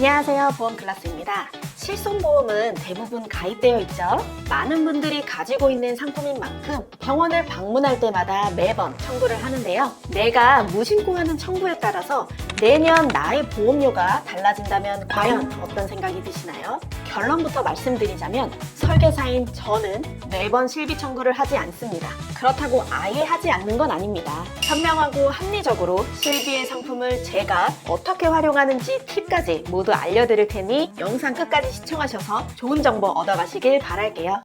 안녕하세요, 보험클라스입니다. 실손보험은 대부분 가입되어 있죠. 많은 분들이 가지고 있는 상품인 만큼 병원을 방문할 때마다 매번 청구를 하는데요. 내가 무심코 하는 청구에 따라서 내년 나의 보험료가 달라진다면 과연 어떤 생각이 드시나요? 결론부터 말씀드리자면 설계사인 저는 매번 실비 청구를 하지 않습니다. 그렇다고 아예 하지 않는 건 아닙니다. 현명하고 합리적으로 실비의 상품을 제가 어떻게 활용하는지 팁까지 모두 알려드릴 테니 영상 끝까지 시청하셔서 좋은 정보 얻어가시길 바랄게요.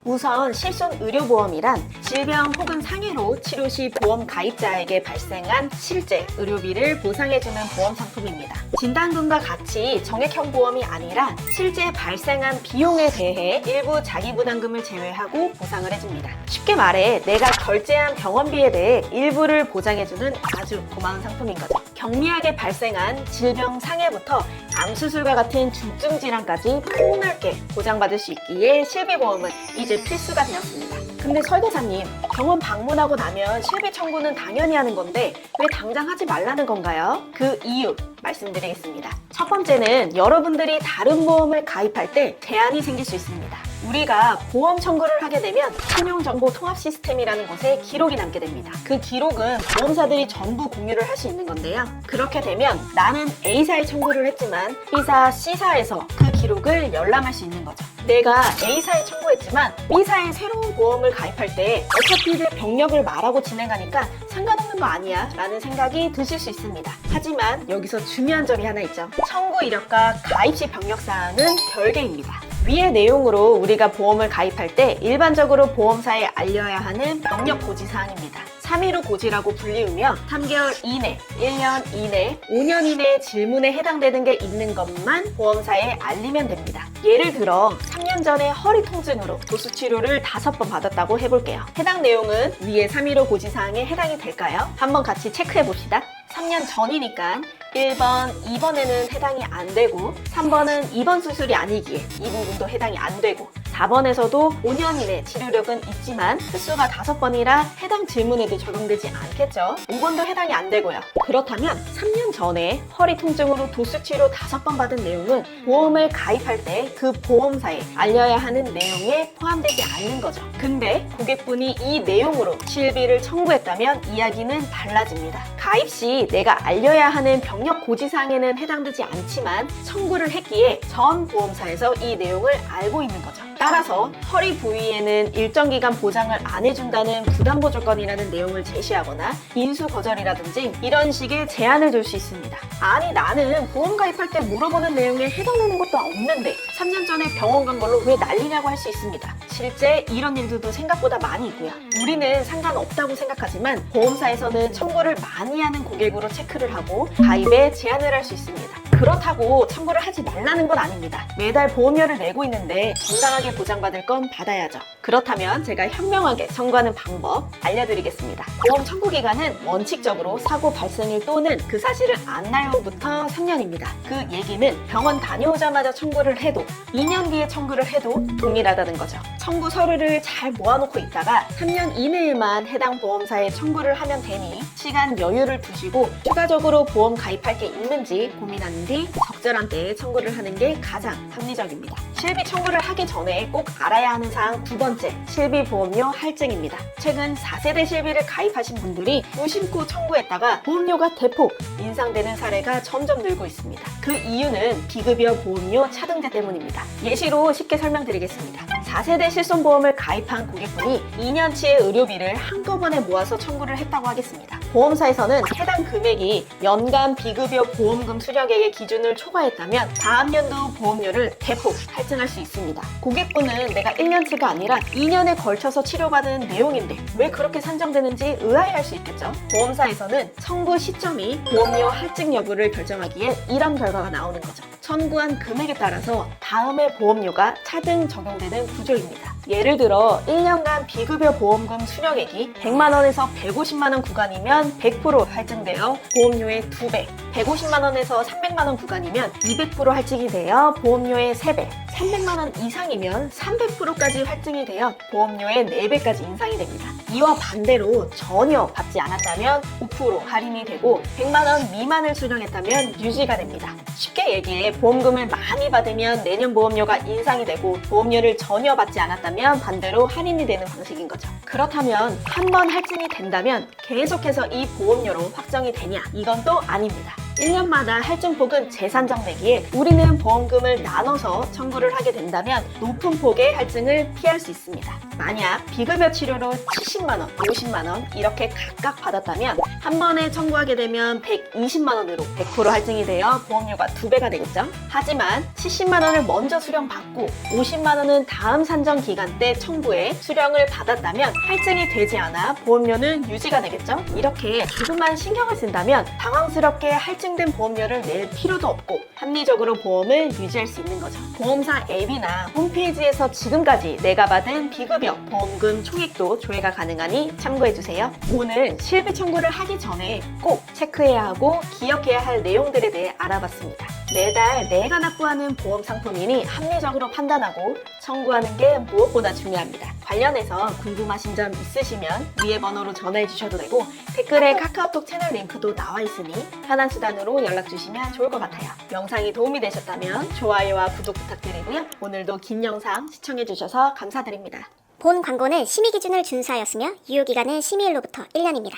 우선 실손의료보험이란 질병 혹은 상해로 치료 시 보험 가입자에게 발생한 실제 의료비를 보상해주는 보험 상품입니다. 진단금과 같이 정액형 보험이 아니라 실제 발생한 비용에 대해 일부 자기부담금을 제외하고 보상을 해줍니다. 쉽게 말해 내가 결제한 병원비에 대해 일부를 보장해주는 아주 고마운 상품인 거죠. 경미하게 발생한 질병 상해부터 암 수술과 같은 중증 질환까지 폭넓게 보장받을 수 있기에 실비보험은 이제 필수가 되었습니다. 근데 설계사님, 병원 방문하고 나면 실비 청구는 당연히 하는 건데 왜 당장 하지 말라는 건가요? 그 이유 말씀드리겠습니다. 첫 번째는 여러분들이 다른 보험을 가입할 때 제한이 생길 수 있습니다. 우리가 보험 청구를 하게 되면 신용정보통합 시스템이라는 곳에 기록이 남게 됩니다. 그 기록은 보험사들이 전부 공유를 할 수 있는 건데요. 그렇게 되면 나는 A사에 청구를 했지만 B사, C사에서 그 기록을 열람할 수 있는 거죠. 내가 A사에 청구했지만 B사에 새로운 보험을 가입할 때 어차피 내 병력을 말하고 진행하니까 상관없는 거 아니야 라는 생각이 드실 수 있습니다. 하지만 여기서 중요한 점이 하나 있죠. 청구 이력과 가입 시 병력 사항은 별개입니다. 위의 내용으로 우리가 보험을 가입할 때 일반적으로 보험사에 알려야 하는 병력 고지 사항입니다. 3.15 고지라고 불리우며 3개월 이내, 1년 이내, 5년 이내 질문에 해당되는 게 있는 것만 보험사에 알리면 됩니다. 예를 들어 3년 전에 허리 통증으로 도수치료를 5번 받았다고 해볼게요. 해당 내용은 위의 3.15 고지사항에 해당이 될까요? 한번 같이 체크해 봅시다. 3년 전이니까 1번, 2번에는 해당이 안 되고 3번은 2번 수술이 아니기에 이 부분도 해당이 안 되고 4번에서도 5년 이내 치료력은 있지만 횟수가 5번이라 해당 질문에도 적용되지 않겠죠. 5번도 해당이 안 되고요. 그렇다면 3년 전에 허리 통증으로 도수치료 5번 받은 내용은 보험을 가입할 때 그 보험사에 알려야 하는 내용에 포함되지 않는 거죠. 근데 고객분이 이 내용으로 실비를 청구했다면 이야기는 달라집니다. 가입 시 내가 알려야 하는 병력 고지사항에는 해당되지 않지만 청구를 했기에 전 보험사에서 이 내용을 알고 있는 거죠. 따라서 허리 부위에는 일정 기간 보장을 안 해준다는 부담보 조건이라는 내용을 제시하거나 인수 거절이라든지 이런 식의 제한을 줄 수 있습니다. 아니 나는 보험 가입할 때 물어보는 내용에 해당되는 것도 없는데 3년 전에 병원 간 걸로 왜 난리냐고 할 수 있습니다. 실제 이런 일들도 생각보다 많이 있고요. 우리는 상관없다고 생각하지만 보험사에서는 청구를 많이 하는 고객으로 체크를 하고 가입에 제한을 할 수 있습니다. 그렇다고 청구를 하지 말라는 건 아닙니다. 매달 보험료를 내고 있는데 정당하게 보장받을 건 받아야죠. 그렇다면 제가 현명하게 청구하는 방법 알려드리겠습니다. 보험 청구 기간은 원칙적으로 사고 발생일 또는 그 사실을 안 날 후부터 3년입니다. 그 얘기는 병원 다녀오자마자 청구를 해도 2년 뒤에 청구를 해도 동일하다는 거죠. 청구 서류를 잘 모아놓고 있다가 3년 이내에만 해당 보험사에 청구를 하면 되니 시간 여유를 두시고 추가적으로 보험 가입할 게 있는지 고민하는 뒤 적절한 때에 청구를 하는 게 가장 합리적입니다. 실비 청구를 하기 전에 꼭 알아야 하는 사항 두 번째, 실비보험료 할증입니다. 최근 4세대 실비를 가입하신 분들이 무심코 청구했다가 보험료가 대폭 인상되는 사례가 점점 늘고 있습니다. 그 이유는 비급여 보험료 차등제 때문입니다. 예시로 쉽게 설명드리겠습니다. 4세대 실손보험을 가입한 고객분이 2년치의 의료비를 한꺼번에 모아서 청구를 했다고 하겠습니다. 보험사에서는 해당 금액이 연간 비급여 보험금 수령액의 기준을 초과했다면 다음 연도 보험료를 대폭 할증할 수 있습니다. 고객분은 내가 1년치가 아니라 2년에 걸쳐서 치료받은 내용인데 왜 그렇게 산정되는지 의아해할 수 있겠죠. 보험사에서는 청구 시점이 보험료 할증 여부를 결정하기에 이런 결과가 나오는 거죠. 청구한 금액에 따라서 다음의 보험료가 차등 적용되는 구조입니다. 예를 들어 1년간 비급여 보험금 수령액이 100만원에서 150만원 구간이면 100% 할증되어 보험료의 2배, 150만원에서 300만원 구간이면 200% 할증이 되어 보험료의 3배, 300만 원 이상이면 300%까지 할증이 되어 보험료의 4배까지 인상이 됩니다. 이와 반대로 전혀 받지 않았다면 5% 할인이 되고 100만 원 미만을 수령했다면 유지가 됩니다. 쉽게 얘기해 보험금을 많이 받으면 내년 보험료가 인상이 되고 보험료를 전혀 받지 않았다면 반대로 할인이 되는 방식인 거죠. 그렇다면 한 번 할증이 된다면 계속해서 이 보험료로 확정이 되냐? 이건 또 아닙니다. 1년마다 할증폭은 재산정 내기에 우리는 보험금을 나눠서 청구를 하게 된다면 높은 폭의 할증을 피할 수 있습니다. 만약 비급여 치료로 70만 원, 50만 원 이렇게 각각 받았다면 한 번에 청구하게 되면 120만 원으로 100% 할증이 되어 보험료가 2배가 되겠죠. 하지만 70만 원을 먼저 수령받고 50만 원은 다음 산정 기간 때 청구해 수령을 받았다면 할증이 되지 않아 보험료는 유지가 되겠죠. 이렇게 조금만 신경을 쓴다면 당황스럽게 할증된 보험료를 낼 필요도 없고 합리적으로 보험을 유지할 수 있는 거죠. 보험사 앱이나 홈페이지에서 지금까지 내가 받은 비급여 보험금 총액도 조회가 가능하니 참고해주세요. 오늘 실비 청구를 하기 전에 꼭 체크해야 하고 기억해야 할 내용들에 대해 알아봤습니다. 매달 내가 납부하는 보험 상품이니 합리적으로 판단하고 청구하는 게 무엇보다 중요합니다. 관련해서 궁금하신 점 있으시면 위에 번호로 전화해 주셔도 되고 댓글에 카카오톡 채널 링크도 나와 있으니 편한 수단으로 연락 주시면 좋을 것 같아요. 영상이 도움이 되셨다면 좋아요와 구독 부탁드리고요. 오늘도 긴 영상 시청해 주셔서 감사드립니다. 본 광고는 심의 기준을 준수하였으며 유효기간은 심의일로부터 1년입니다.